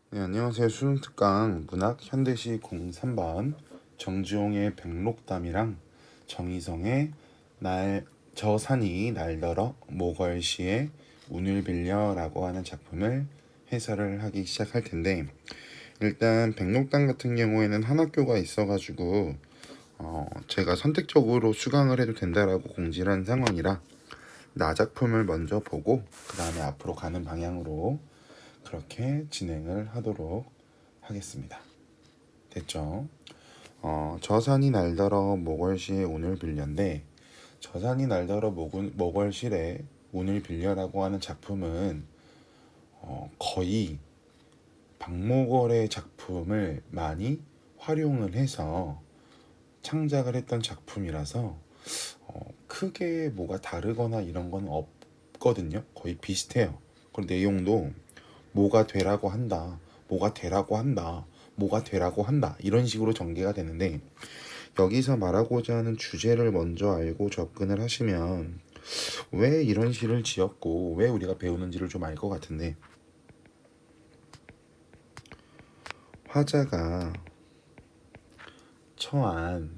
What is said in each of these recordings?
네, 안녕하세요. 수능특강 문학 현대시 03번 정지용의 백록담이랑 정희성의 저 산이 날더러 모걸시의 운을 빌려라고 하는 작품을 해설을 하기 시작할 텐데, 일단 백록담 같은 경우에는 한 학교가 있어가지고 제가 선택적으로 수강을 해도 된다라고 공지를 한 상황이라 나 작품을 먼저 보고 그 다음에 앞으로 가는 방향으로 그렇게 진행을 하도록 하겠습니다. 됐죠? 저산이 날더러 모걸시의 운을 빌려인데, 저산이 날더러 모걸시의 운을 빌려라고 하는 작품은 거의 박모걸의 작품을 많이 활용을 해서 창작을 했던 작품이라서 크게 뭐가 다르거나 이런 건 없거든요. 거의 비슷해요. 그리고 내용도 뭐가 되라고 한다, 뭐가 되라고 한다, 뭐가 되라고 한다, 이런 식으로 전개가 되는데, 여기서 말하고자 하는 주제를 먼저 알고 접근을 하시면 왜 이런 시를 지었고 왜 우리가 배우는지를 좀 알 것 같은데, 화자가 처한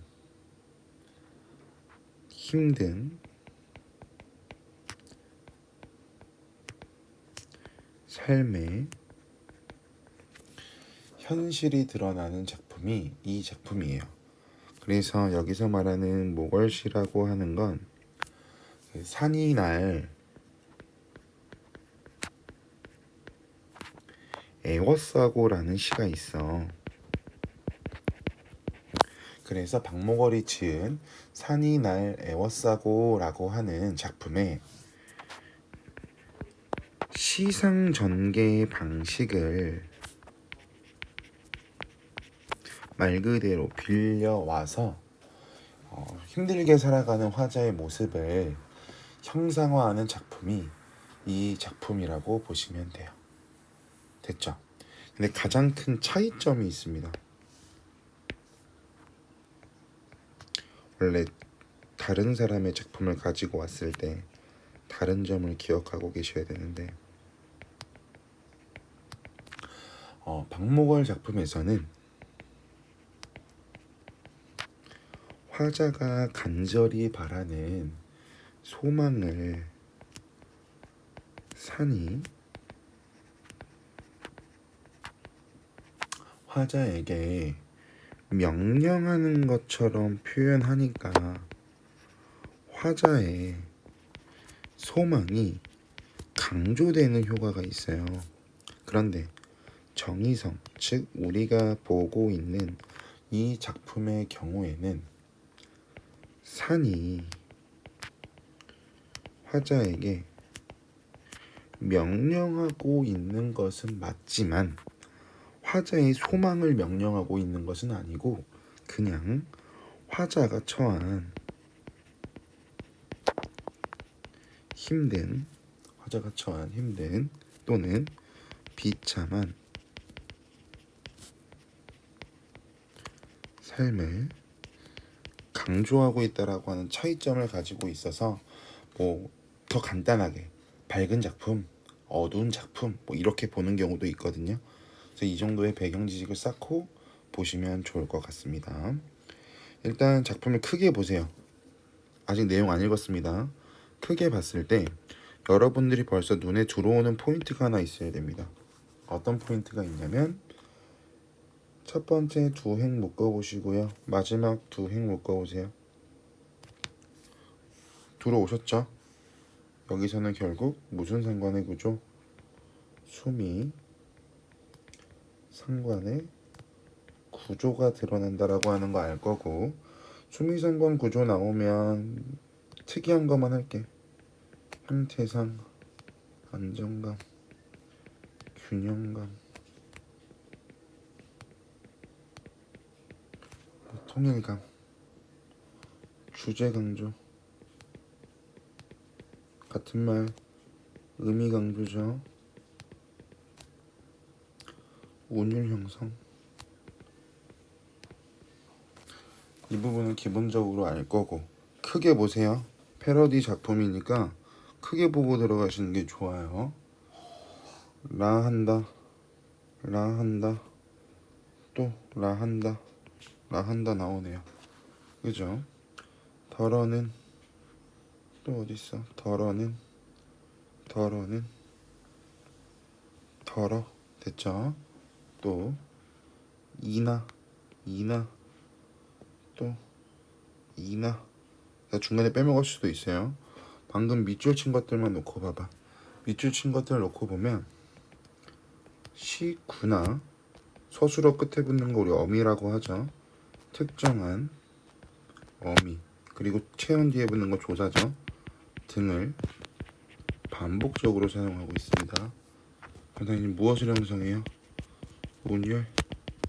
힘든 삶의 현실이 드러나는 작품이 이 작품이에요. 그래서 여기서 말하는 모걸시라고 하는 건 산이 날 애워싸고라는 시가 있어. 그래서 박모걸이 지은 산이 날 애워싸고라고 하는 작품에 시상 전개의 방식을 말 그대로 빌려와서 힘들게 살아가는 화자의 모습을 형상화하는 작품이 이 작품이라고 보시면 돼요. 됐죠? 근데 가장 큰 차이점이 있습니다. 원래 다른 사람의 작품을 가지고 왔을 때 다른 점을 기억하고 계셔야 되는데, 박목월 작품에서는 화자가 간절히 바라는 소망을 산이 화자에게 명령하는 것처럼 표현하니까 화자의 소망이 강조되는 효과가 있어요. 그런데 정희성, 즉 우리가 보고 있는 이 작품의 경우에는 산이 화자에게 명령하고 있는 것은 맞지만 화자의 소망을 명령하고 있는 것은 아니고, 그냥 화자가 처한 힘든 또는 비참한 삶을 강조하고 있다라고 하는 차이점을 가지고 있어서, 뭐 더 간단하게 밝은 작품, 어두운 작품 뭐 이렇게 보는 경우도 있거든요. 그래서 이 정도의 배경 지식을 쌓고 보시면 좋을 것 같습니다. 일단 작품을 크게 보세요. 아직 내용 안 읽었습니다. 크게 봤을 때 여러분들이 벌써 눈에 들어오는 포인트가 하나 있어야 됩니다. 어떤 포인트가 있냐면, 첫 번째 두 행 묶어보시고요. 마지막 두 행 묶어보세요. 들어오셨죠? 여기서는 결국 무슨 상관의 구조? 수미 상관의 구조가 드러난다라고 하는 거 알 거고, 수미상관 구조 나오면 특이한 것만 할게. 형태상, 안정감, 균형감, 통일감, 주제 강조, 같은 말 의미 강조죠. 운율 형성. 이 부분은 기본적으로 알 거고, 크게 보세요. 패러디 작품이니까 크게 보고 들어가시는 게 좋아요. 라 한다, 라한다, 또 라한다, 라한다 나오네요. 그죠? 덜어는 또 어딨어? 덜어는 덜어. 됐죠? 또 이나 또 이나. 중간에 빼먹을 수도 있어요. 방금 밑줄 친 것들만 놓고 봐봐. 밑줄 친 것들 놓고 보면 시구나, 서술어 끝에 붙는 거 우리 어미라고 하죠. 특정한 어미, 그리고 체온 뒤에 붙는 거 조사죠. 등을 반복적으로 사용하고 있습니다. 선생님 무엇을 형성해요? 온율,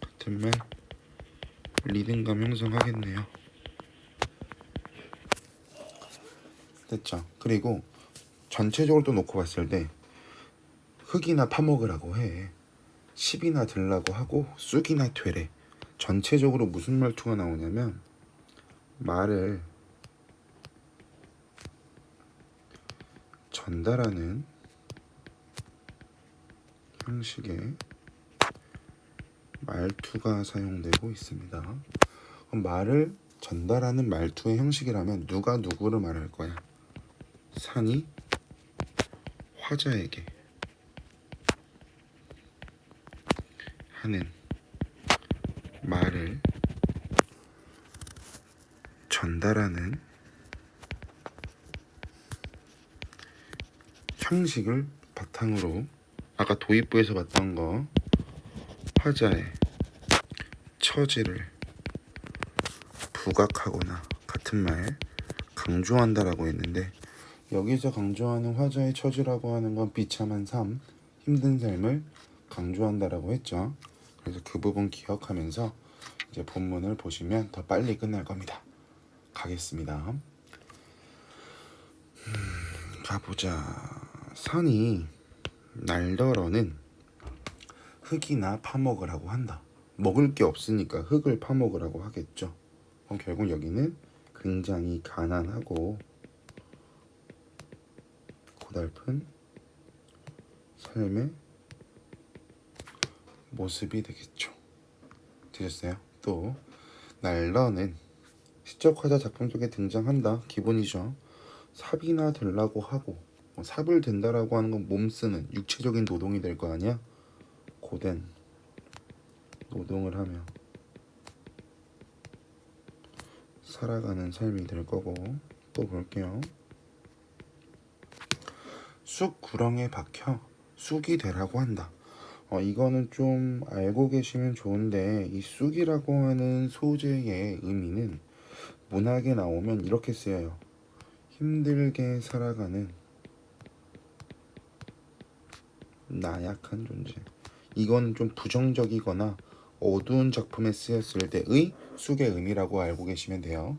같은 말, 리듬감 형성하겠네요. 됐죠? 그리고 전체적으로 또 놓고 봤을 때 흙이나 파먹으라고 해, 십이나 들라고 하고, 쑥이나 되래. 전체적으로 무슨 말투가 나오냐면 말을 전달하는 형식의 말투가 사용되고 있습니다. 그럼 말을 전달하는 말투의 형식이라면 누가 누구를 말할 거야? 산이 화자에게 하는 말을 전달하는 형식을 바탕으로 아까 도입부에서 봤던 거, 화자의 처지를 부각하거나 같은 말 강조한다라고 했는데, 여기서 강조하는 화자의 처지라고 하는 건 비참한 삶, 힘든 삶을 강조한다라고 했죠. 그래서 그 부분 기억하면서 이제 본문을 보시면 더 빨리 끝날 겁니다. 가겠습니다. 가보자. 산이 날더러는 흙이나 파먹으라고 한다. 먹을 게 없으니까 흙을 파먹으라고 하겠죠. 그럼 결국 여기는 굉장히 가난하고 고달픈 삶의 모습이 되겠죠. 되셨어요? 또 날더는 시적 화자 작품 속에 등장한다. 기본이죠. 삽이나 들라고 하고, 삽을 든다라고 하는 건 몸 쓰는 육체적인 노동이 될 거 아니야. 고된 노동을 하며 살아가는 삶이 될 거고. 또 볼게요. 쑥 구렁에 박혀 쑥이 되라고 한다. 이거는 좀 알고 계시면 좋은데, 이 쑥이라고 하는 소재의 의미는 문학에 나오면 이렇게 쓰여요. 힘들게 살아가는 나약한 존재. 이건 좀 부정적이거나 어두운 작품에 쓰였을 때의 쑥의 의미라고 알고 계시면 돼요.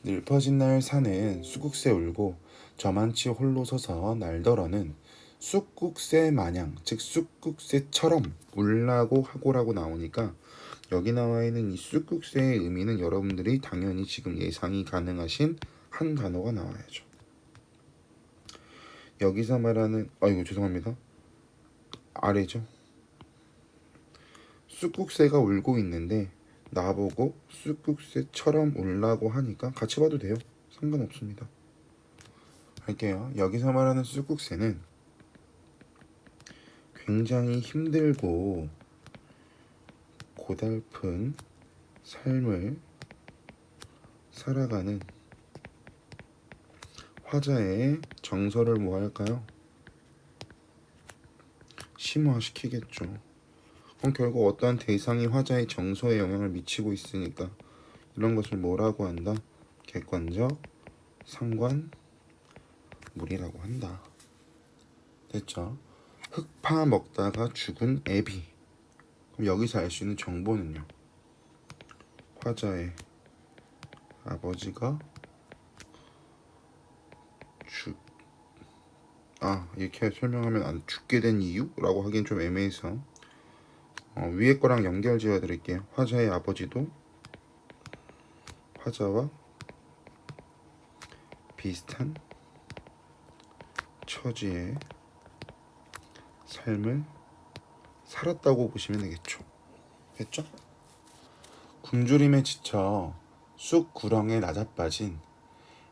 늙어진 날 산은 쑥국새 울고 저만치 홀로 서서 날더러는 쑥국새 마냥, 즉 쑥국새처럼 울라고 하고라고 나오니까, 여기 나와 있는 이 쑥국새의 의미는 여러분들이 당연히 지금 예상이 가능하신 한 단어가 나와야죠. 여기서 말하는, 아이고 죄송합니다, 아래죠. 쑥국새가 울고 있는데 나보고 쑥국새처럼 울라고 하니까 같이 봐도 돼요. 상관없습니다. 할게요. 여기서 말하는 쑥국새는 굉장히 힘들고 고달픈 삶을 살아가는 화자의 정서를 뭐 할까요? 심화시키겠죠. 그럼 결국 어떠한 대상이 화자의 정서에 영향을 미치고 있으니까 이런 것을 뭐라고 한다? 객관적 상관물이라고 한다. 됐죠? 흙파 먹다가 죽은 애비. 그럼 여기서 알 수 있는 정보는요, 화자의 아버지가 이렇게 설명하면 안 죽게 된 이유라고 하기엔 좀 애매해서 위에 거랑 연결 지어 드릴게요. 화자의 아버지도 화자와 비슷한 처지의 삶을 살았다고 보시면 되겠죠. 됐죠? 굶주림에 지쳐 쑥 구렁에 낮아빠진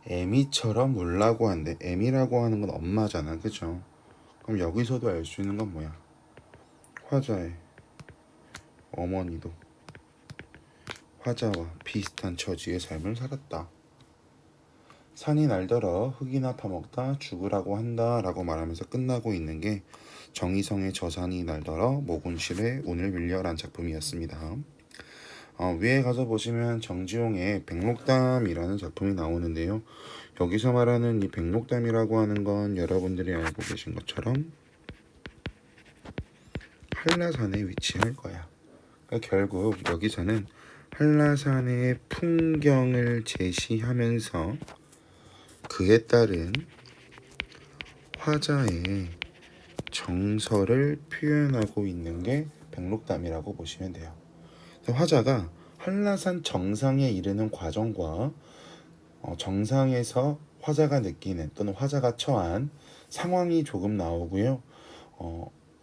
애미처럼 울라고 한데, 애미라고 하는 건 엄마잖아, 그죠? 그럼 여기서도 알 수 있는 건 뭐야? 화자의 어머니도 화자와 비슷한 처지의 삶을 살았다. 산이 날더러 흙이나 파먹다 죽으라고 한다 라고 말하면서 끝나고 있는 게 정희성의 저산이 날더러 모군실의 운을 빌려란 작품이었습니다. 위에 가서 보시면 정지용의 백록담이라는 작품이 나오는데요. 여기서 말하는 이 백록담이라고 하는 건 여러분들이 알고 계신 것처럼 한라산에 위치할 거야. 그러니까 결국 여기서는 한라산의 풍경을 제시하면서 그에 따른 화자의 정서를 표현하고 있는 게 백록담이라고 보시면 돼요. 화자가 한라산 정상에 이르는 과정과 정상에서 화자가 느끼는 또는 화자가 처한 상황이 조금 나오고요.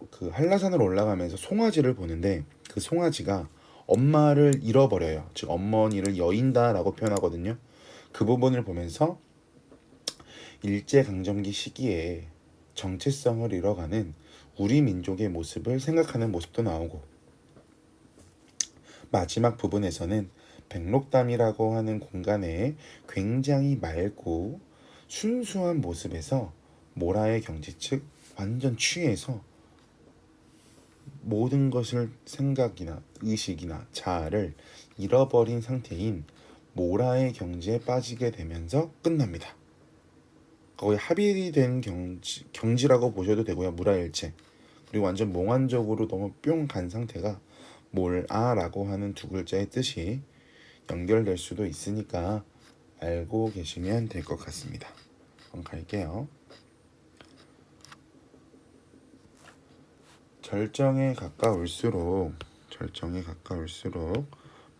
그 한라산을 올라가면서 송아지를 보는데 그 송아지가 엄마를 잃어버려요. 즉 어머니를 여인다라고 표현하거든요. 그 부분을 보면서 일제강점기 시기에 정체성을 잃어가는 우리 민족의 모습을 생각하는 모습도 나오고, 마지막 부분에서는 백록담이라고 하는 공간에 굉장히 맑고 순수한 모습에서 모라의 경지 즉 완전 취해서 모든 것을 생각이나 의식이나 자아를 잃어버린 상태인 모라의 경지에 빠지게 되면서 끝납니다. 거의 합의된 경지라고 보셔도 되고요. 무라일체. 그리고 완전 몽환적으로 너무 뿅 간 상태가 몰아라고 하는 두 글자의 뜻이 연결될 수도 있으니까 알고 계시면 될 것 같습니다. 그럼 갈게요. 절정에 가까울수록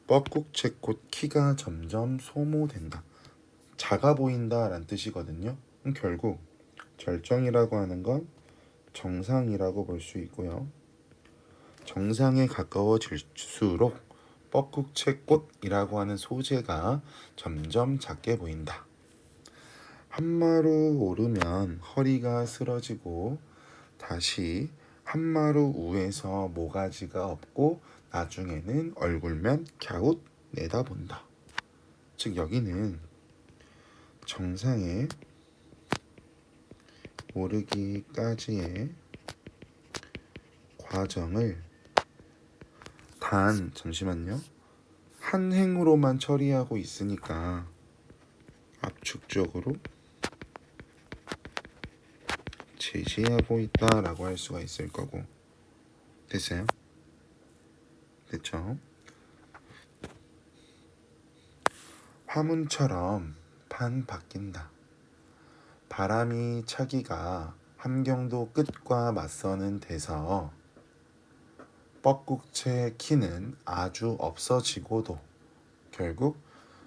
뻐꾹채꽃 키가 점점 소모된다. 작아 보인다 라는 뜻이거든요. 결국 절정이라고 하는 건 정상이라고 볼 수 있고요. 정상에 가까워질수록 뻐꾹채꽃이라고 하는 소재가 점점 작게 보인다. 한마루 오르면 허리가 쓰러지고 다시 한마루 우에서 모가지가 없고 나중에는 얼굴면 갸웃 내다본다. 즉 여기는 정상에 오르기까지의 과정을 잠시만요. 한 행으로만 처리하고 있으니까 압축적으로 제시하고 있다라고 할 수가 있을 거고. 됐어요? 됐죠? 화문처럼 판 바뀐다. 바람이 차기가 함경도 끝과 맞서는 데서 뻐꾹채 키는 아주 없어지고도 결국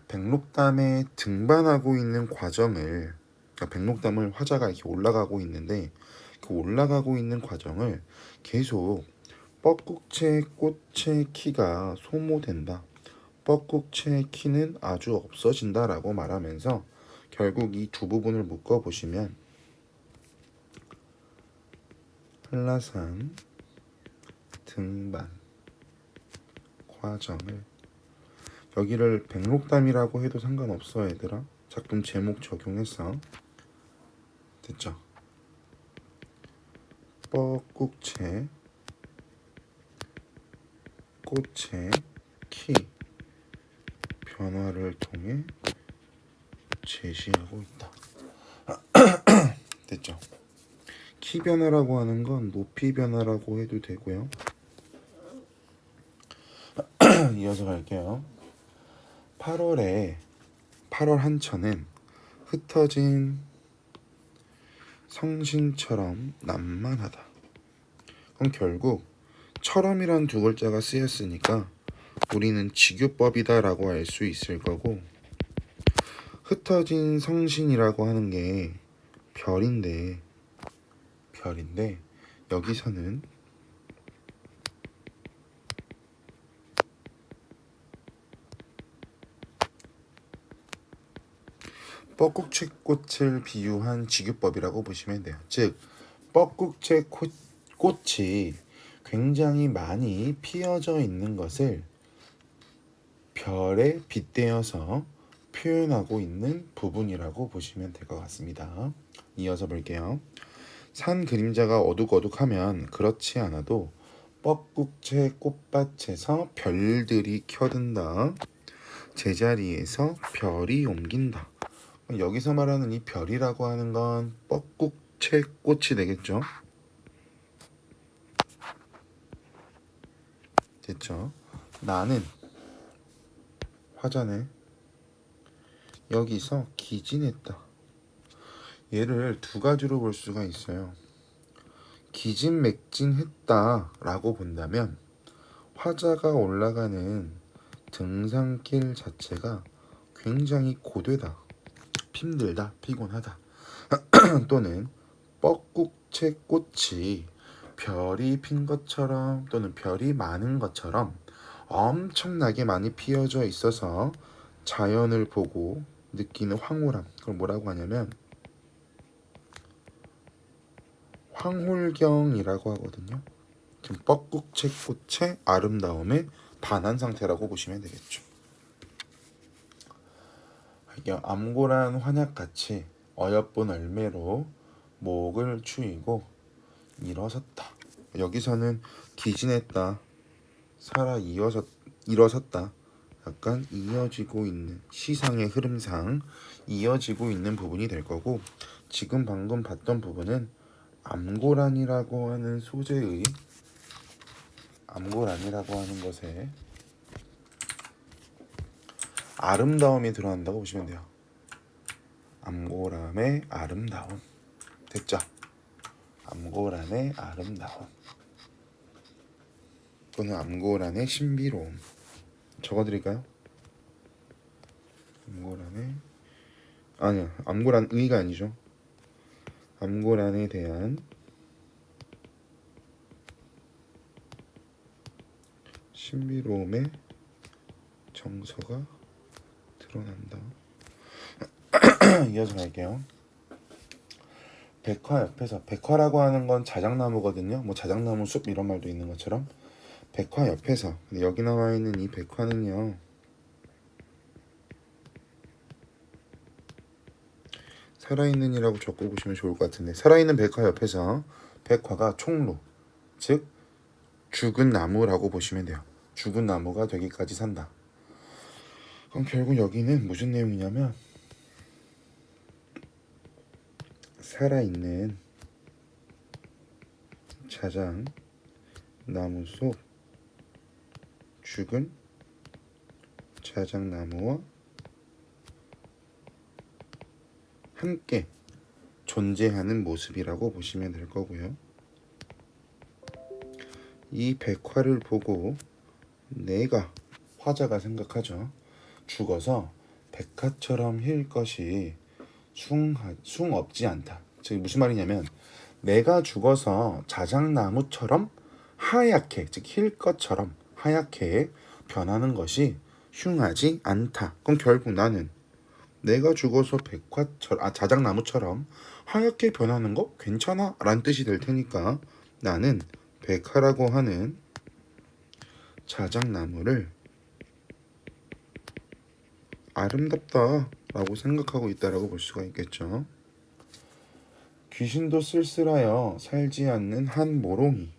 백록담에 등반하고 있는 과정을, 그러니까 백록담을 화자가 이렇게 올라가고 있는데 그 올라가고 있는 과정을 계속 뻐꾹채 꽃의 키가 소모된다. 뻐꾹채 키는 아주 없어진다 라고 말하면서 결국 이 두 부분을 묶어 보시면 한라산 등반 과정을, 여기를 백록담이라고 해도 상관없어 얘들아. 작품 제목 적용해서. 됐죠? 뻐꾹채 꽃의 키 변화를 통해 제시하고 있다. 됐죠? 키 변화라고 하는 건 높이 변화라고 해도 되고요. 이어서 갈게요. 8월 한천은 흩어진 성신처럼 난만하다. 그럼 결국 처럼이란 두 글자가 쓰였으니까 우리는 직유법이다 라고 알 수 있을 거고, 흩어진 성신이라고 하는 게 별인데 여기서는 뻐꾹채꽃을 비유한 직유법이라고 보시면 돼요. 즉 뻐꾹채꽃이 굉장히 많이 피어져 있는 것을 별에 빗대어서 표현하고 있는 부분이라고 보시면 될 것 같습니다. 이어서 볼게요. 산 그림자가 어둑어둑하면 그렇지 않아도 뻐꾹채 꽃밭에서 별들이 켜든다. 제자리에서 별이 옮긴다. 여기서 말하는 이 별이라고 하는 건 뻐꾹채 꽃이 되겠죠. 됐죠? 나는 화자네. 여기서 기진했다. 얘를 두 가지로 볼 수가 있어요. 기진맥진했다 라고 본다면 화자가 올라가는 등산길 자체가 굉장히 고되다, 힘들다, 피곤하다. 또는 뻐꾹채 꽃이 별이 핀 것처럼 또는 별이 많은 것처럼 엄청나게 많이 피어져 있어서 자연을 보고 느끼는 황홀함, 그걸 뭐라고 하냐면 황홀경이라고 하거든요. 지금 뻐꾹채 꽃의 아름다움에 반한 상태라고 보시면 되겠죠. 암고란 환약같이 어여쁜 얼매로 목을 추이고 일어섰다. 여기서는 기진했다, 살아 일어섰다, 약간 이어지고 있는 시상의 흐름상 이어지고 있는 부분이 될 거고, 지금 방금 봤던 부분은 암고란이라고 하는 소재의 암고란이라고 하는 것에 아름다움이 들어간다고 보시면 돼요. 암고람의 아름다움. 됐죠? 암고란의 아름다움 또는 암고란의 신비로움. 적어드릴까요? 암고란의가 아니죠. 암고란에 대한 신비로움의 정서가 드러난다. 이어서 갈게요. 백화 옆에서, 백화라고 하는 건 자작나무거든요. 뭐 자작나무 숲 이런 말도 있는 것처럼 백화 옆에서, 근데 여기 나와 있는 이 백화는요, 살아있는 이라고 적어보시면 좋을 것 같은데, 살아있는 백화 옆에서 백화가 총루, 즉 죽은 나무라고 보시면 돼요. 죽은 나무가 되기까지 산다. 그럼 결국 여기는 무슨 내용이냐면 살아있는 자작 나무 속 죽은 자작나무와 함께 존재하는 모습이라고 보시면 될 거고요. 이 백화를 보고 내가, 화자가 생각하죠. 죽어서 백화처럼 힐 것이 숭업지 않다. 즉 무슨 말이냐면 내가 죽어서 자작나무처럼 하얗게, 즉 힐 것처럼 하얗게 변하는 것이 흉하지 않다. 그럼 결국 나는 내가 죽어서 자작나무처럼 하얗게 변하는 거 괜찮아? 라는 뜻이 될 테니까 나는 백화라고 하는 자작나무를 아름답다 라고 생각하고 있다라고 볼 수가 있겠죠. 귀신도 쓸쓸하여 살지 않는 한 모롱이.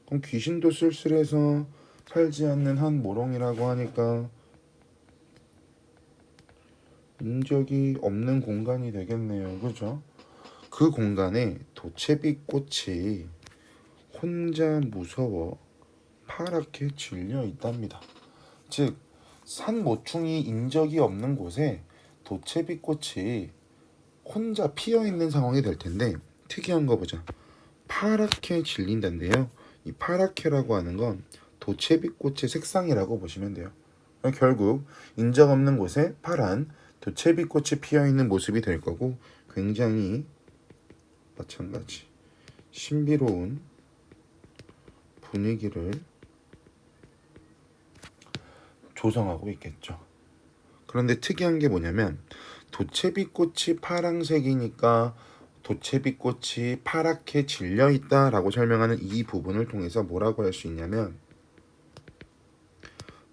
그럼 귀신도 쓸쓸해서 살지 않는 한 모롱이라고 하니까 인적이 없는 공간이 되겠네요. 그죠? 그 공간에 도채비 꽃이 혼자 무서워 파랗게 질려 있답니다. 즉 산 모퉁이 인적이 없는 곳에 도채비 꽃이 혼자 피어 있는 상황이 될 텐데, 특이한 거 보자. 파랗게 질린다는데요. 이 파랗게라고 하는 건 도채비꽃의 색상이라고 보시면 돼요. 결국 인적 없는 곳에 파란 도채비꽃이 피어 있는 모습이 될 거고, 굉장히 마찬가지 신비로운 분위기를 조성하고 있겠죠. 그런데 특이한 게 뭐냐면 도채비꽃이 파랑색이니까 도채비꽃이 파랗게 질려 있다라고 설명하는 이 부분을 통해서 뭐라고 할 수 있냐면,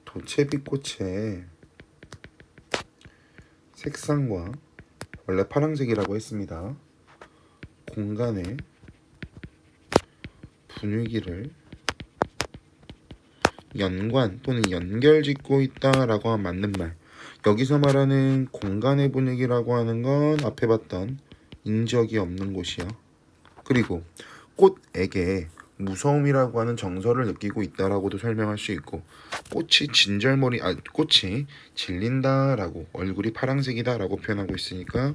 도채비꽃의 색상과, 원래 파랑색이라고 했습니다, 공간의 분위기를 연관 또는 연결짓고 있다라고 하면 맞는 말. 여기서 말하는 공간의 분위기라고 하는 건 앞에 봤던 인적이 없는 곳이요. 그리고 꽃에게 무서움이라고 하는 정서를 느끼고 있다라고도 설명할 수 있고, 꽃이 질린다라고, 얼굴이 파란색이다라고 표현하고 있으니까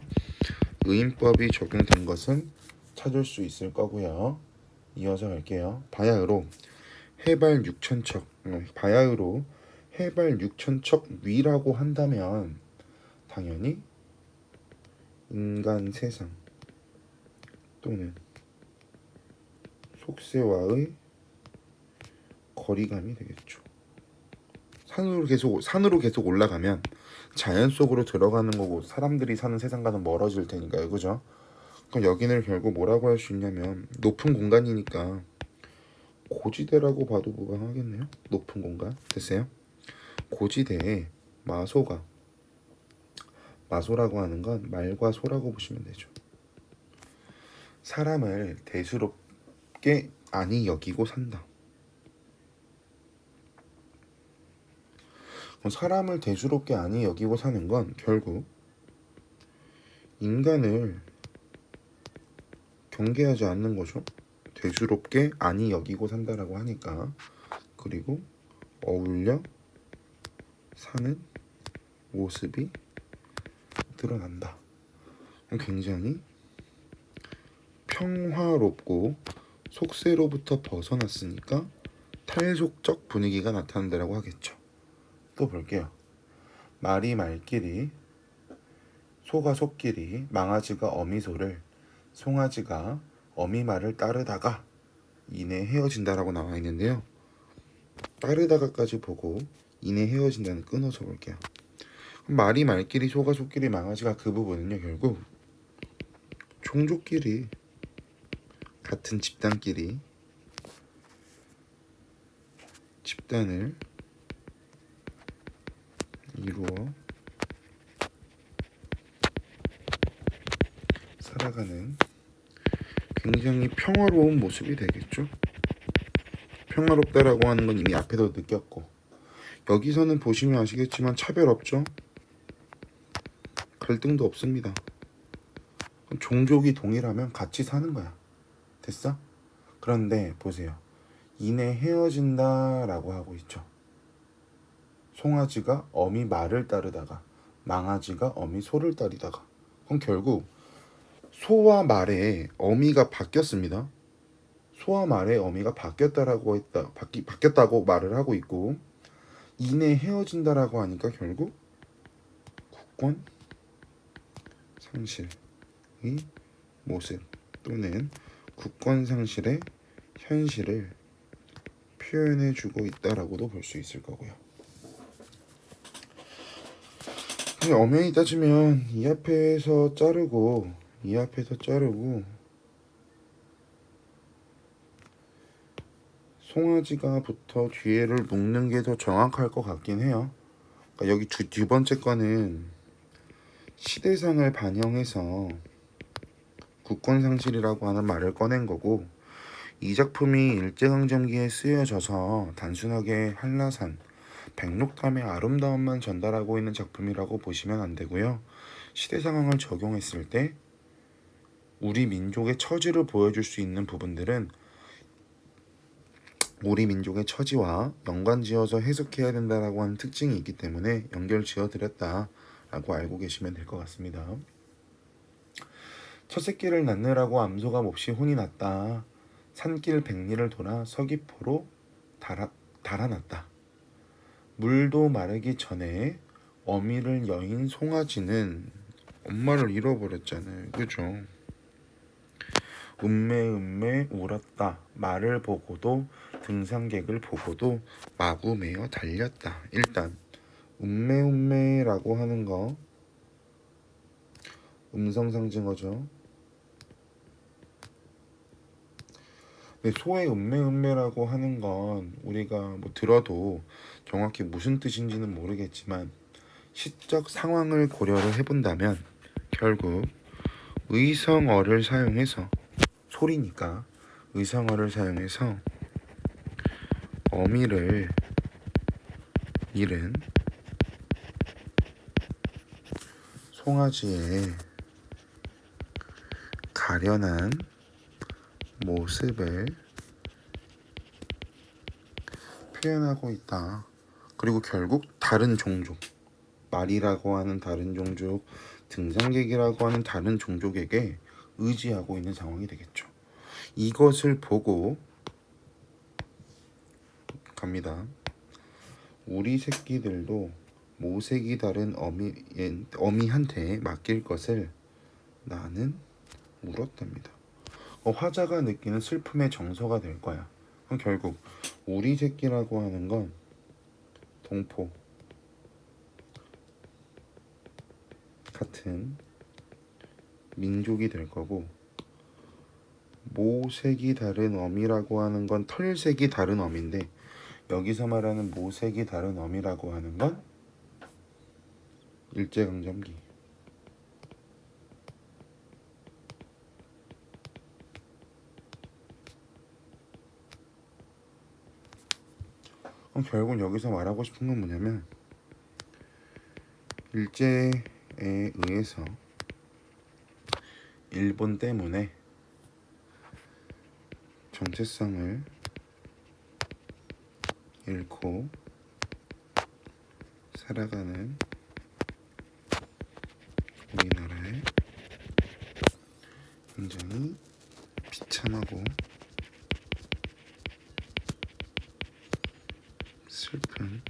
의인법이 적용된 것은 찾을 수 있을 거고요. 이어서 갈게요. 바야흐로 해발 6,000척, 바야흐로 해발 6,000척 위라고 한다면 당연히 인간 세상 또는 속세와의 거리감이 되겠죠. 산으로 계속 올라가면 자연 속으로 들어가는 거고 사람들이 사는 세상과는 멀어질 테니까요, 그죠? 그럼 여기는 결국 뭐라고 할 수 있냐면, 높은 공간이니까 고지대라고 봐도 무방하겠네요. 높은 공간 됐어요? 고지대에 마소라고 하는 건 말과 소라고 보시면 되죠. 사람을 대수롭게 안이 여기고 산다. 사람을 대수롭게 안이 여기고 사는 건 결국 인간을 경계하지 않는 거죠. 대수롭게 안이 여기고 산다라고 하니까. 그리고 어울려 사는 모습이 드러난다. 굉장히 평화롭고 속세로부터 벗어났으니까 탈속적 분위기가 나타난다라고 하겠죠. 또 볼게요. 말이 말끼리, 소가 속끼리, 망아지가 어미소를, 송아지가 어미 말을 따르다가 이내 헤어진다라고 나와 있는데요. 따르다가까지 보고 이내 헤어진다는 끊어서 볼게요. 말이 말끼리, 소가 속끼리, 망아지가, 그 부분은요, 결국 종족끼리, 같은 집단끼리 집단을 이루어 살아가는 굉장히 평화로운 모습이 되겠죠. 평화롭다라고 하는 건 이미 앞에도 느꼈고, 여기서는 보시면 아시겠지만 차별 없죠. 갈등도 없습니다. 종족이 동일하면 같이 사는 거야. 됐어? 그런데 보세요. 이내 헤어진다라고 하고 있죠. 송아지가 어미 말을 따르다가, 망아지가 어미 소를 따르다가. 그럼 결국 소와 말의 어미가 바뀌었습니다. 소와 말의 어미가 바뀌었다고 말을 하고 있고, 이내 헤어진다라고 하니까 결국 국권 상실의 모습 또는 국권 상실의 현실을 표현해주고 있다라고도 볼 수 있을 거고요. 엄연히 따지면 이 앞에서 자르고 송아지가 부터 뒤에를 묶는 게 더 정확할 것 같긴 해요. 그러니까 여기 두 번째 거는 시대상을 반영해서 국권상실이라고 하는 말을 꺼낸 거고, 이 작품이 일제강점기에 쓰여져서 단순하게 한라산, 백록담의 아름다움만 전달하고 있는 작품이라고 보시면 안 되고요. 시대 상황을 적용했을 때 우리 민족의 처지를 보여줄 수 있는 부분들은 우리 민족의 처지와 연관지어서 해석해야 된다라고 하는 특징이 있기 때문에 연결지어 드렸다라고 알고 계시면 될 것 같습니다. 첫 새끼를 낳느라고 암소가 몹시 혼이 났다. 산길 백리를 돌아 서귀포로 달아났다. 물도 마르기 전에 어미를 여인 송아지는 엄마를 잃어버렸잖아요. 그죠? 음매음매 울었다. 말을 보고도 등산객을 보고도 마구 메어 달렸다. 일단 음매음매라고 하는 거 음성 상징어죠. 근데 소의 음매라고 하는 건 우리가 뭐 들어도 정확히 무슨 뜻인지는 모르겠지만 시적 상황을 고려를 해본다면 결국 의성어를 사용해서 소리니까 의성어를 사용해서 어미를 잃은 송아지의 가련한 모습을 표현하고 있다. 그리고 결국 다른 종족, 말이라고 하는 다른 종족, 등산객이라고 하는 다른 종족에게 의지하고 있는 상황이 되겠죠. 이것을 보고 갑니다. 우리 새끼들도 모색이 다른 어미한테 맡길 것을 나는 울었답니다. 화자가 느끼는 슬픔의 정서가 될 거야. 그럼 결국 우리 새끼라고 하는 건 동포 같은 민족이 될 거고, 모색이 다른 어미라고 하는 건 털색이 다른 어미인데, 여기서 말하는 모색이 다른 어미라고 하는 건 일제강점기. 그럼 결국 여기서 말하고 싶은 건 뭐냐면, 일제에 의해서 일본 때문에 정체성을 잃고 살아가는 우리나라의 굉장히 비참하고 슬픈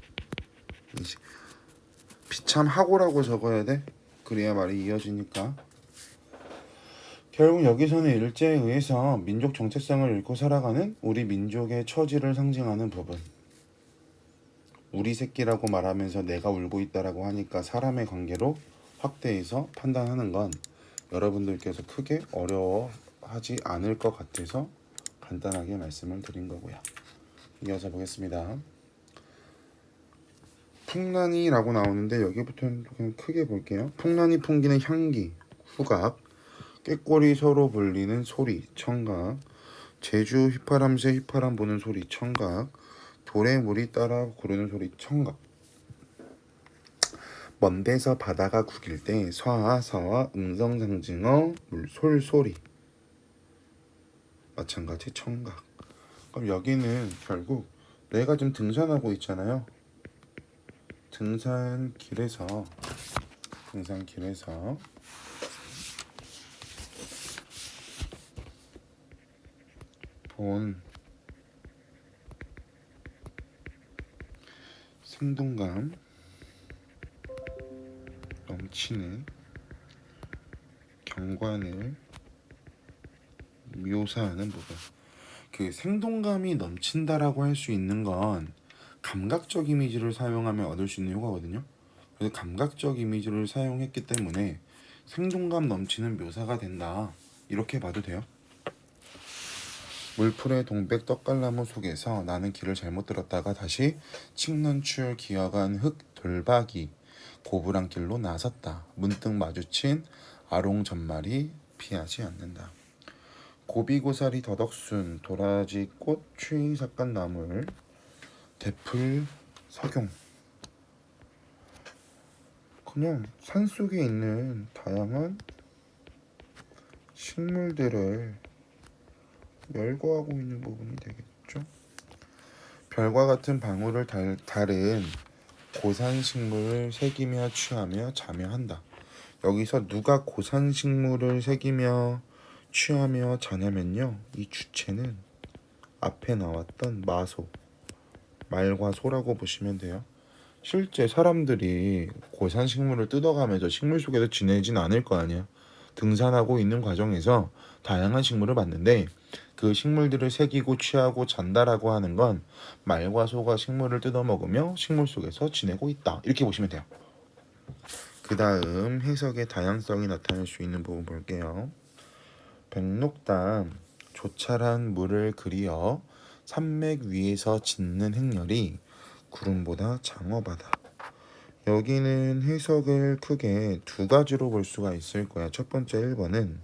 비참하고라고 적어야 돼. 그래야 말이 이어지니까. 결국 여기서는 일제에 의해서 민족 정체성을 잃고 살아가는 우리 민족의 처지를 상징하는 부분. 우리 새끼라고 말하면서 내가 울고 있다라고 하니까 사람의 관계로 확대해서 판단하는 건 여러분들께서 크게 어려워하지 않을 것 같아서 간단하게 말씀을 드린 거고요. 이어서 보겠습니다. 풍란이라고 나오는데 여기부터는 그냥 크게 볼게요. 풍란이 풍기는 향기, 후각, 꾀꼬리 서로 불리는 소리, 청각, 제주 휘파람새 휘파람 부는 소리, 청각, 돌에 물이 따라 구르는 소리, 청각. 먼 데서 바다가 구길 때 서와 서와 음성상징어 솔소리, 마찬가지 청각. 그럼 여기는 결국 내가 지금 등산하고 있잖아요. 등산길에서 본 생동감 넘치는 경관을 묘사하는 부분. 그 생동감이 넘친다라고 할 수 있는 건 감각적 이미지를 사용하면 얻을 수 있는 효과거든요. 그래서 감각적 이미지를 사용했기 때문에 생동감 넘치는 묘사가 된다, 이렇게 봐도 돼요. 물풀의 동백 떡갈나무 속에서 나는 길을 잘못 들었다가 다시 칡넌출 기어간 흙 돌박이 고부랑 길로 나섰다. 문득 마주친 아롱전말이 피하지 않는다. 고비고사리 더덕순 도라지꽃 추위삭간 나물 대풀 석용. 그냥 산속에 있는 다양한 식물들을 열거하고 있는 부분이 되겠죠. 별과 같은 방울을 다른 고산식물을 새기며 취하며 자며한다. 여기서 누가 고산식물을 새기며 취하며 자냐면요, 이 주체는 앞에 나왔던 마소, 말과 소라고 보시면 돼요. 실제 사람들이 고산식물을 뜯어가면서 식물 속에서 지내진 않을 거 아니야. 등산하고 있는 과정에서 다양한 식물을 봤는데 그 식물들을 새기고 취하고 잔다라고 하는 건 말과 소가 식물을 뜯어먹으며 식물 속에서 지내고 있다, 이렇게 보시면 돼요. 그 다음 해석의 다양성이 나타날 수 있는 부분 볼게요. 백록담 조찰한 물을 그리어 산맥 위에서 짓는 행렬이 구름보다 장엄하다. 여기는 해석을 크게 두 가지로 볼 수가 있을 거야. 첫 번째 1번은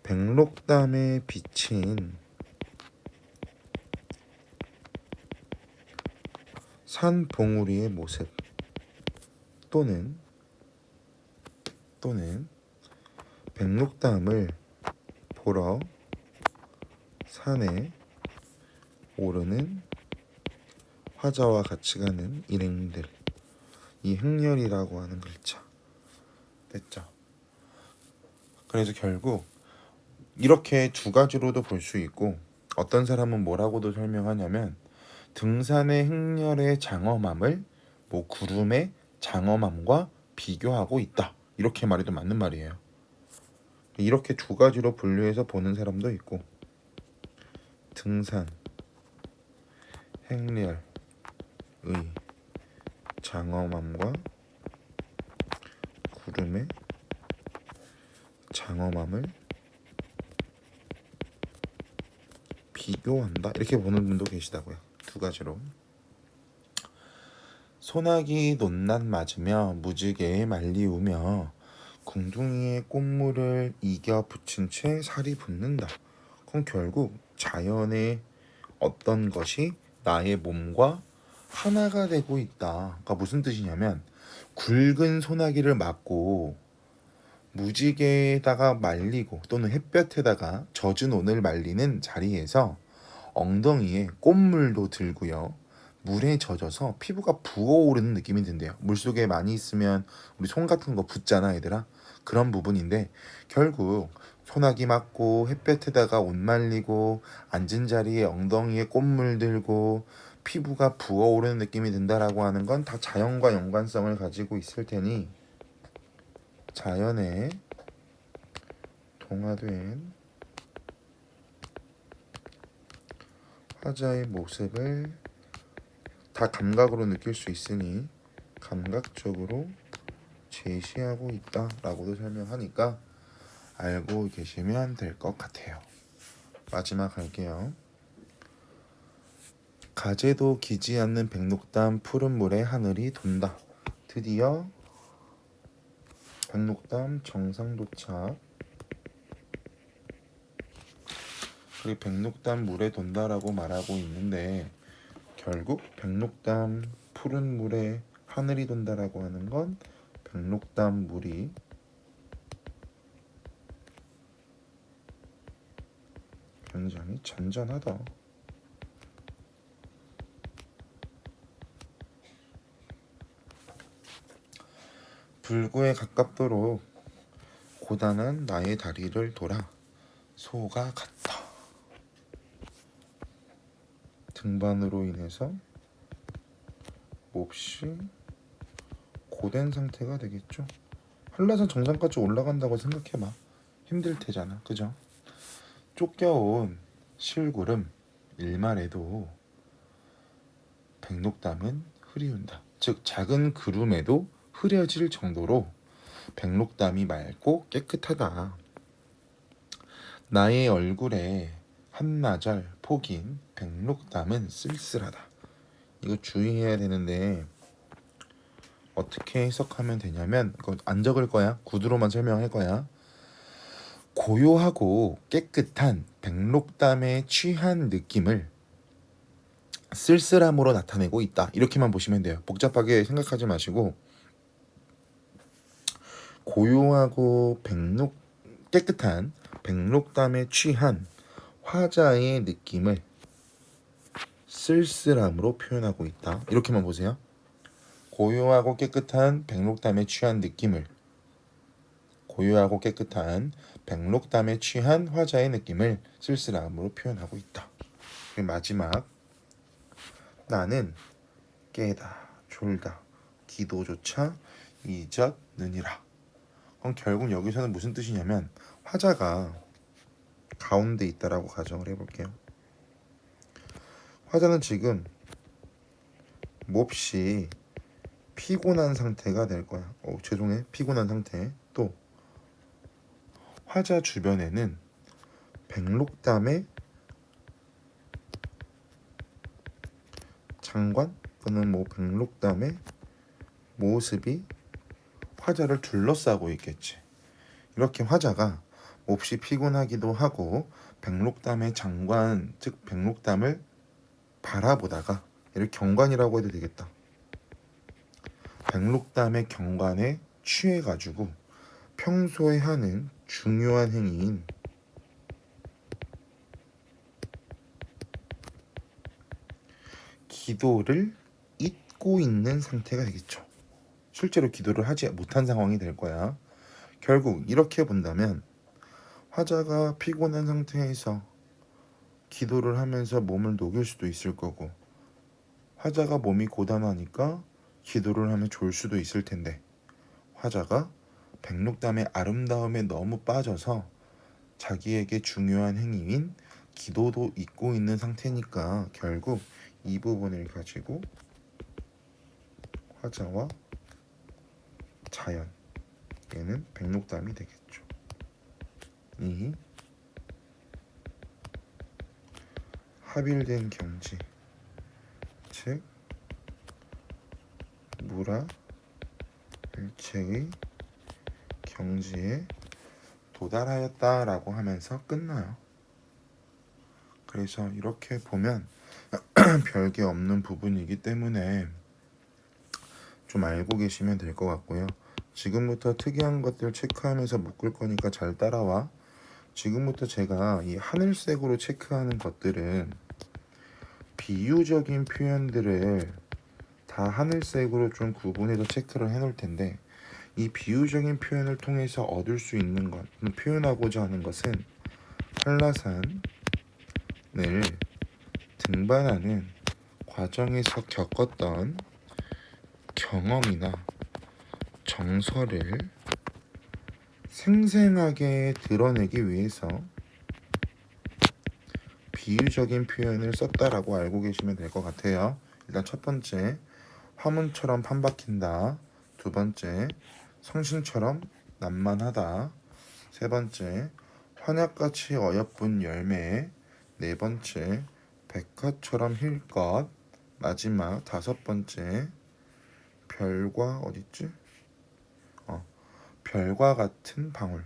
백록담에 비친 산 봉우리의 모습 또는 백록담을 보러 산에 오르는 화자와 같이 가는 일행들, 이 행렬이라고 하는 글자 됐죠? 그래서 결국 이렇게 두 가지로도 볼 수 있고, 어떤 사람은 뭐라고도 설명하냐면 등산의 행렬의 장엄함을 뭐 구름의 장엄함과 비교하고 있다, 이렇게 말해도 맞는 말이에요. 이렇게 두 가지로 분류해서 보는 사람도 있고, 등산 행렬의 장엄함과 구름의 장엄함을 비교한다, 이렇게 보는 분도 계시다고요. 두 가지로. 소나기 논난 맞으며 무지개에 말리우며 궁둥이에 꽃물을 이겨 붙인 채 살이 붙는다. 그럼 결국 자연의 어떤 것이 나의 몸과 하나가 되고 있다. 그러니까 무슨 뜻이냐면, 굵은 소나기를 맞고 무지개에다가 말리고 또는 햇볕에다가 젖은 옷을 말리는 자리에서 엉덩이에 꽃물도 들고요, 물에 젖어서 피부가 부어오르는 느낌이 든대요. 물속에 많이 있으면 우리 손 같은 거 붓잖아 얘들아. 그런 부분인데, 결국 소나기 맞고 햇볕에다가 옷 말리고 앉은 자리에 엉덩이에 꽃물 들고 피부가 부어오르는 느낌이 든다라고 하는 건 다 자연과 연관성을 가지고 있을 테니, 자연에 동화된 화자의 모습을 다 감각으로 느낄 수 있으니 감각적으로 제시하고 있다라고도 설명하니까 알고 계시면 될 것 같아요. 마지막 할게요. 가재도 기지 않는 백록담 푸른 물에 하늘이 돈다. 드디어 백록담 정상 도착. 그리고 백록담 물에 돈다라고 말하고 있는데, 결국 백록담 푸른 물에 하늘이 돈다라고 하는 건 백록담 물이 굉장히 잔잔하다. 불구에 가깝도록 고단한 나의 다리를 돌아 소가 갔다. 등반으로 인해서 몹시 고된 상태가 되겠죠. 한라산 정상까지 올라간다고 생각해봐. 힘들 테잖아, 그죠? 쫓겨온 실구름 일말에도 백록담은 흐리운다. 즉 작은 구름에도 흐려질 정도로 백록담이 맑고 깨끗하다. 나의 얼굴에 한나절 폭인 백록담은 쓸쓸하다. 이거 주의해야 되는데 어떻게 해석하면 되냐면, 이거 안 적을 거야. 구두로만 설명할 거야. 고요하고 깨끗한 백록담에 취한 느낌을 쓸쓸함으로 나타내고 있다, 이렇게만 보시면 돼요. 복잡하게 생각하지 마시고, 고요하고 깨끗한 백록담에 취한 화자의 느낌을 쓸쓸함으로 표현하고 있다, 이렇게만 보세요. 고요하고 깨끗한 백록담에 취한 느낌을, 고요하고 깨끗한 백록담에 취한 화자의 느낌을 쓸쓸함으로 표현하고 있다. 마지막, 나는 깨다 졸다 기도조차 잊었느니라. 그럼 결국 여기서는 무슨 뜻이냐면, 화자가 가운데 있다라고 가정을 해볼게요. 화자는 지금 몹시 피곤한 상태가 될 거야. 죄송해. 피곤한 상태. 또 화자 주변에는 백록담의 장관 또는 뭐 백록담의 모습이 화자를 둘러싸고 있겠지. 이렇게 화자가 몹시 피곤하기도 하고 백록담의 장관, 즉 백록담을 바라보다가, 이를 경관이라고 해도 되겠다. 백록담의 경관에 취해가지고 평소에 하는 중요한 행위인 기도를 잊고 있는 상태가 되겠죠. 실제로 기도를 하지 못한 상황이 될 거야. 결국 이렇게 본다면 화자가 피곤한 상태에서 기도를 하면서 몸을 녹일 수도 있을 거고, 화자가 몸이 고단하니까 기도를 하면 좋을 수도 있을 텐데, 화자가 백록담의 아름다움에 너무 빠져서 자기에게 중요한 행위인 기도도 잊고 있는 상태니까 결국 이 부분을 가지고 화자와 자연, 얘는 백록담이 되겠죠. 이 합일된 경지, 즉 무라 일체의 경지에 도달하였다라고 하면서 끝나요. 그래서 이렇게 보면 별게 없는 부분이기 때문에 좀 알고 계시면 될 것 같고요. 지금부터 특이한 것들 체크하면서 묶을 거니까 잘 따라와. 지금부터 제가 이 하늘색으로 체크하는 것들은 비유적인 표현들을 다 하늘색으로 좀 구분해서 체크를 해놓을 텐데, 이 비유적인 표현을 통해서 얻을 수 있는 것, 표현하고자 하는 것은 한라산을 등반하는 과정에서 겪었던 경험이나 정서를 생생하게 드러내기 위해서 비유적인 표현을 썼다라고 알고 계시면 될 것 같아요. 일단 첫 번째, 화문처럼 판박힌다. 두 번째, 성신처럼 난만하다. 세 번째, 환약같이 어여쁜 열매. 네 번째, 백화처럼 힐 것. 마지막 다섯 번째, 별과 어딨지? 별과 같은 방울.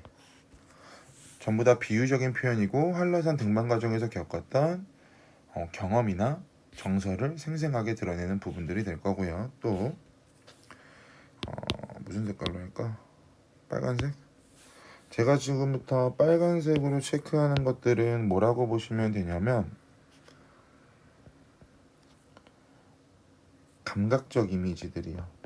전부 다 비유적인 표현이고 한라산 등반 과정에서 겪었던 경험이나 정서를 생생하게 드러내는 부분들이 될 거고요. 또 무슨 색깔로 할까? 빨간색? 제가 지금부터 빨간색으로 체크하는 것들은 뭐라고 보시면 되냐면 감각적 이미지들이요.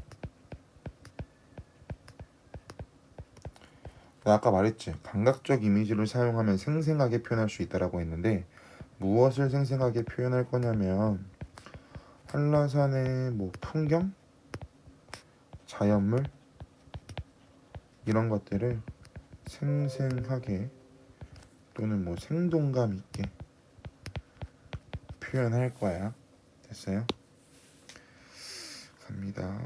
내가 아까 말했지, 감각적 이미지를 사용하면 생생하게 표현할 수 있다라고 했는데, 무엇을 생생하게 표현할 거냐면 한라산의 뭐 풍경, 자연물, 이런 것들을 생생하게 또는 뭐 생동감 있게 표현할 거야. 됐어요? 갑니다.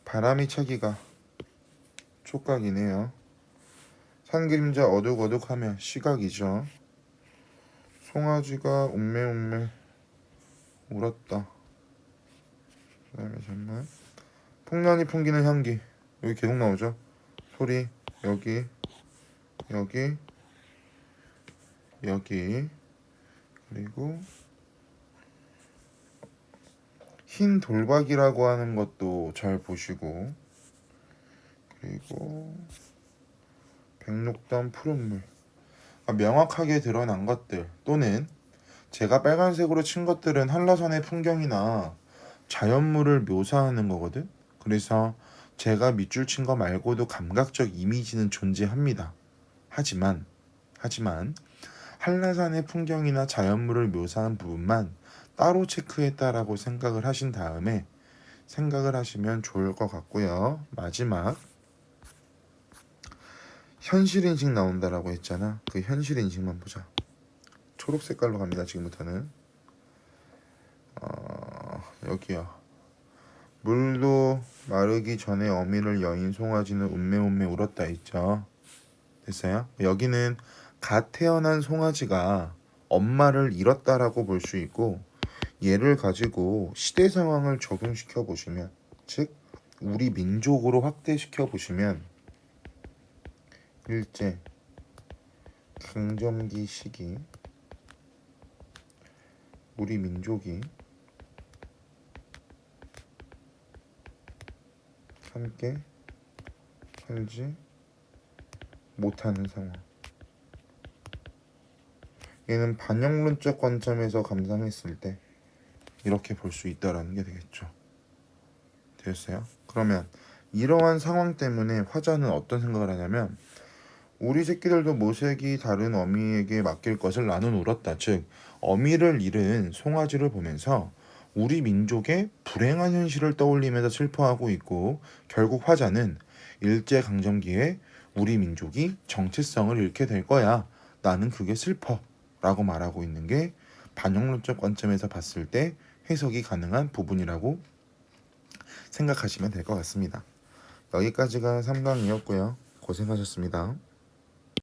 바람이 차기가 촉각이네요. 산 그림자 어둑어둑하면 시각이죠. 송아지가 웅매웅매 울었다. 그다음에 잠만, 풍년이 풍기는 향기, 여기 계속 나오죠. 소리, 여기, 여기, 여기. 그리고 흰 돌박이라고 하는 것도 잘 보시고, 그리고 백록담 푸른물, 명확하게 드러난 것들, 또는 제가 빨간색으로 친 것들은 한라산의 풍경이나 자연물을 묘사하는 거거든. 그래서 제가 밑줄 친 거 말고도 감각적 이미지는 존재합니다. 하지만 한라산의 풍경이나 자연물을 묘사한 부분만 따로 체크했다라고 생각을 하신 다음에 생각을 하시면 좋을 것 같고요. 마지막, 현실인식 나온다라고 했잖아. 그 현실인식만 보자. 초록 색깔로 갑니다. 지금부터는 여기요. 물도 마르기 전에 어미를 여인 송아지는 운매운매 울었다 있죠. 됐어요? 여기는 갓 태어난 송아지가 엄마를 잃었다라고 볼 수 있고, 얘를 가지고 시대 상황을 적용시켜 보시면, 즉 우리 민족으로 확대시켜 보시면, 일제 강점기 시기 우리 민족이 함께 살지 못하는 상황. 얘는 반영론적 관점에서 감상했을 때 이렇게 볼 수 있다라는 게 되겠죠. 되었어요? 그러면 이러한 상황 때문에 화자는 어떤 생각을 하냐면, 우리 새끼들도 모색이 다른 어미에게 맡길 것을 나는 울었다. 즉 어미를 잃은 송아지를 보면서 우리 민족의 불행한 현실을 떠올리면서 슬퍼하고 있고, 결국 화자는 일제강점기에 우리 민족이 정체성을 잃게 될 거야. 나는 그게 슬퍼 라고 말하고 있는 게 반영론적 관점에서 봤을 때 해석이 가능한 부분이라고 생각하시면 될 것 같습니다. 여기까지가 3강이었고요. 고생하셨습니다.